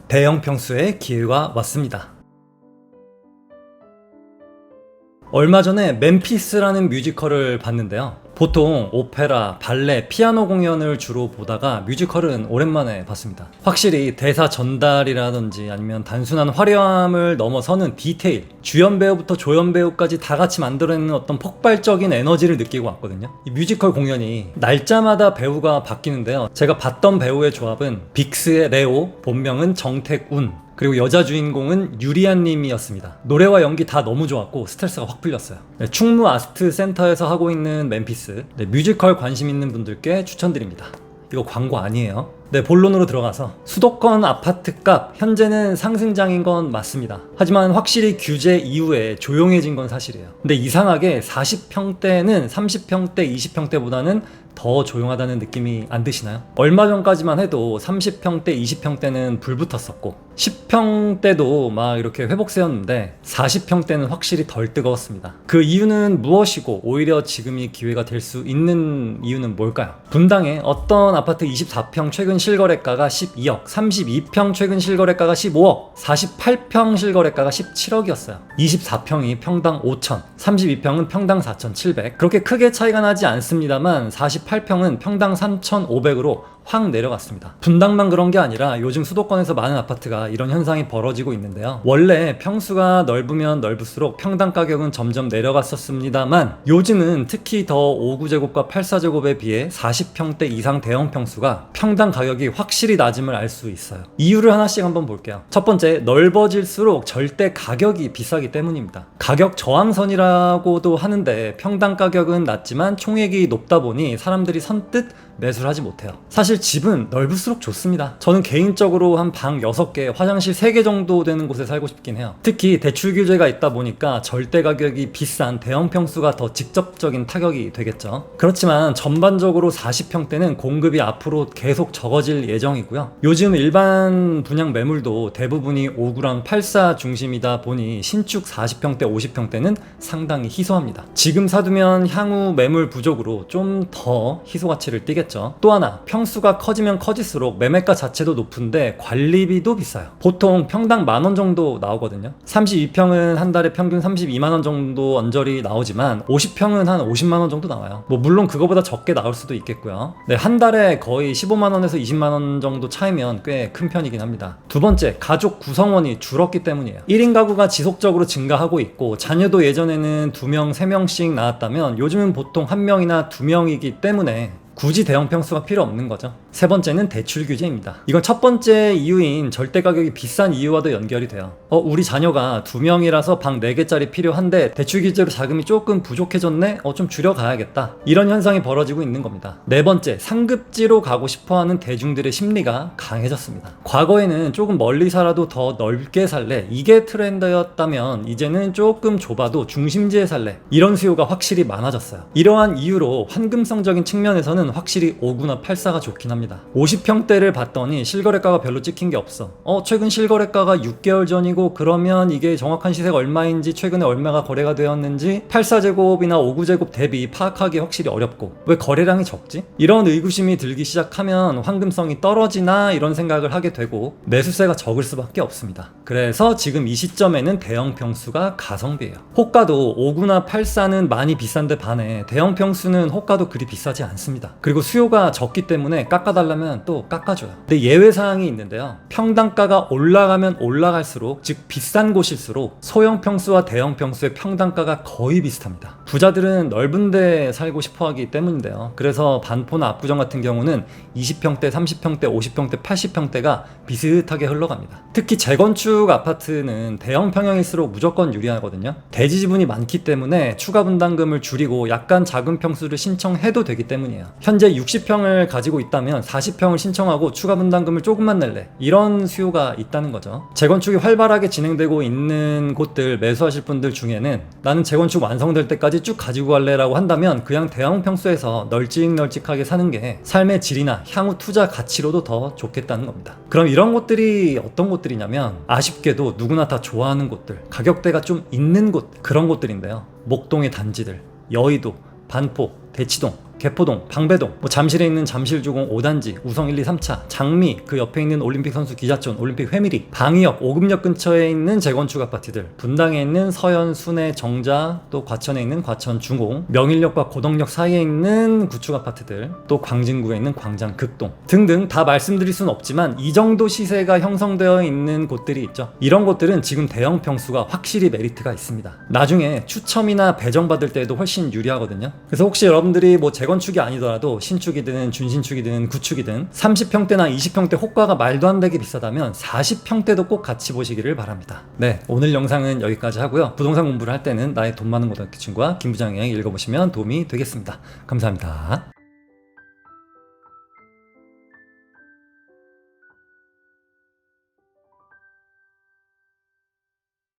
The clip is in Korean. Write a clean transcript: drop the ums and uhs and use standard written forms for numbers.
대형 평수의 기회가 왔습니다. 얼마 전에 멤피스라는 뮤지컬을 봤는데요. 보통 오페라, 발레, 피아노 공연을 주로 보다가 뮤지컬은 오랜만에 봤습니다. 확실히 대사 전달이라든지 아니면 단순한 화려함을 넘어서는 디테일, 주연 배우부터 조연 배우까지 다 같이 만들어내는 어떤 폭발적인 에너지를 느끼고 왔거든요. 이 뮤지컬 공연이 날짜마다 배우가 바뀌는데요. 제가 봤던 배우의 조합은 빅스의 레오, 본명은 정택운, 그리고 여자 주인공은 유리안 님이었습니다. 노래와 연기 다 너무 좋았고 스트레스가 확 풀렸어요. 네, 충무 아스트 센터에서 하고 있는 멤피스, 뮤지컬 관심 있는 분들께 추천드립니다. 이거 광고 아니에요. 본론으로 들어가서 수도권 아파트 값 현재는 상승장인 건 맞습니다. 하지만 확실히 규제 이후에 조용해진 건 사실이에요. 근데 이상하게 40평대는 30평대, 20평대보다는 더 조용하다는 느낌이 안 드시나요? 얼마 전까지만 해도 30평대, 20평대는 불 붙었었고 10평대도 막 이렇게 회복세였는데 40평대는 확실히 덜 뜨거웠습니다. 그 이유는 무엇이고 오히려 지금이 기회가 될 수 있는 이유는 뭘까요? 분당에 어떤 아파트 24평 최근 실거래가가 12억, 32평 최근 실거래가가 15억, 48평 실거래가가 17억이었어요. 24평이 평당 5천, 32평은 평당 4,700. 그렇게 크게 차이가 나지 않습니다만 48평은 평당 3,500으로 확 내려갔습니다. 분당만 그런 게 아니라 요즘 수도권에서 많은 아파트가 이런 현상이 벌어지고 있는데요. 원래 평수가 넓으면 넓을수록 평당 가격은 점점 내려갔었습니다만 요즘은 특히 더 5구제곱과 8사제곱에 비해 40평대 이상 대형 평수가 평당 가격이 확실히 낮음을 알 수 있어요. 이유를 하나씩 한번 볼게요. 첫 번째, 넓어질수록 절대 가격이 비싸기 때문입니다. 가격 저항선이라고도 하는데 평당 가격은 낮지만 총액이 높다 보니 사람들이 선뜻 매수를 하지 못해요. 사실 집은 넓을수록 좋습니다. 저는 개인적으로 한 방 6개, 화장실 3개 정도 되는 곳에 살고 싶긴 해요. 특히 대출 규제가 있다 보니까 절대 가격이 비싼 대형 평수가 더 직접적인 타격이 되겠죠. 그렇지만 전반적으로 40평대는 공급이 앞으로 계속 적어질 예정이고요. 요즘 일반 분양 매물도 대부분이 5구랑 8사 중심이다 보니 신축 40평대, 50평대는 상당히 희소합니다. 지금 사두면 향후 매물 부족으로 좀 더 희소 가치를 띠겠죠. 또 하나, 평수가 커지면 커질수록 매매가 자체도 높은데 관리비도 비싸요. 보통 평당 10,000원 정도 나오거든요. 32평은 한 달에 평균 32만원 정도 언저리 나오지만 50평은 한 50만원 정도 나와요. 물론 그거보다 적게 나올 수도 있겠고요. 한 달에 거의 15만원에서 20만원 정도 차이면 꽤 큰 편이긴 합니다. 두 번째, 가족 구성원이 줄었기 때문이에요. 1인 가구가 지속적으로 증가하고 있고 자녀도 예전에는 2명, 3명씩 낳았다면 요즘은 보통 1명이나 2명이기 때문에 굳이 대형 평수가 필요 없는 거죠. 세 번째는 대출 규제입니다. 이건 첫 번째 이유인 절대 가격이 비싼 이유와도 연결이 돼요. 우리 자녀가 2명이라서 방 4개짜리 필요한데 대출 규제로 자금이 조금 부족해졌네? 좀 줄여가야겠다. 이런 현상이 벌어지고 있는 겁니다. 네 번째, 상급지로 가고 싶어하는 대중들의 심리가 강해졌습니다. 과거에는 조금 멀리 살아도 더 넓게 살래, 이게 트렌드였다면 이제는 조금 좁아도 중심지에 살래, 이런 수요가 확실히 많아졌어요. 이러한 이유로 환금성적인 측면에서는 확실히 5구나 8사가 좋긴 합니다. 50평대를 봤더니 실거래가가 별로 찍힌 게 없어. 최근 실거래가가 6개월 전이고 그러면 이게 정확한 시세가 얼마인지, 최근에 얼마가 거래가 되었는지 8사제곱이나 5구제곱 대비 파악하기 확실히 어렵고, 왜 거래량이 적지? 이런 의구심이 들기 시작하면 환금성이 떨어지나 이런 생각을 하게 되고 매수세가 적을 수밖에 없습니다. 그래서 지금 이 시점에는 대형 평수가 가성비예요. 호가도 5구나 8사는 많이 비싼데 반해 대형 평수는 호가도 그리 비싸지 않습니다. 그리고 수요가 적기 때문에 깎아달라면 또 깎아줘요. 근데 예외사항이 있는데요. 평당가가 올라가면 올라갈수록, 즉 비싼 곳일수록 소형 평수와 대형 평수의 평당가가 거의 비슷합니다. 부자들은 넓은 데 살고 싶어 하기 때문인데요. 그래서 반포나 압구정 같은 경우는 20평대, 30평대, 50평대, 80평대가 비슷하게 흘러갑니다. 특히 재건축 아파트는 대형 평형일수록 무조건 유리하거든요. 대지 지분이 많기 때문에 추가 분담금을 줄이고 약간 작은 평수를 신청해도 되기 때문이에요. 현재 60평을 가지고 있다면 40평을 신청하고 추가 분담금을 조금만 낼래, 이런 수요가 있다는 거죠. 재건축이 활발하게 진행되고 있는 곳들 매수하실 분들 중에는 나는 재건축 완성될 때까지 쭉 가지고 갈래 라고 한다면 그냥 대형 평수에서 널찍널찍하게 사는 게 삶의 질이나 향후 투자 가치로도 더 좋겠다는 겁니다. 그럼 이런 곳들이 어떤 곳들이냐면 아쉽게도 누구나 다 좋아하는 곳들, 가격대가 좀 있는 곳, 그런 곳들인데요. 목동의 단지들, 여의도, 반포, 대치동, 개포동, 방배동, 잠실에 있는 잠실주공 5단지, 우성 1, 2, 3차, 장미, 그 옆에 있는 올림픽 선수 기자촌, 올림픽 회미리, 방이역, 오금역 근처에 있는 재건축 아파트들, 분당에 있는 서현, 순회, 정자, 또 과천에 있는 과천 중공, 명일역과 고덕역 사이에 있는 구축 아파트들, 또 광진구에 있는 광장 극동 등등 다 말씀드릴 수는 없지만 이 정도 시세가 형성되어 있는 곳들이 있죠. 이런 곳들은 지금 대형 평수가 확실히 메리트가 있습니다. 나중에 추첨이나 배정받을 때에도 훨씬 유리하거든요. 그래서 혹시 여러분들이 재건축이 아니더라도 신축이든 준신축이든 구축이든 30평대나 20평대 호가가 말도 안 되게 비싸다면 40평대도 꼭 같이 보시기를 바랍니다. 네, 오늘 영상은 여기까지 하고요. 부동산 공부를 할 때는 나의 돈 많은 고등학교 친구와 김 부장의 읽어보시면 도움이 되겠습니다. 감사합니다.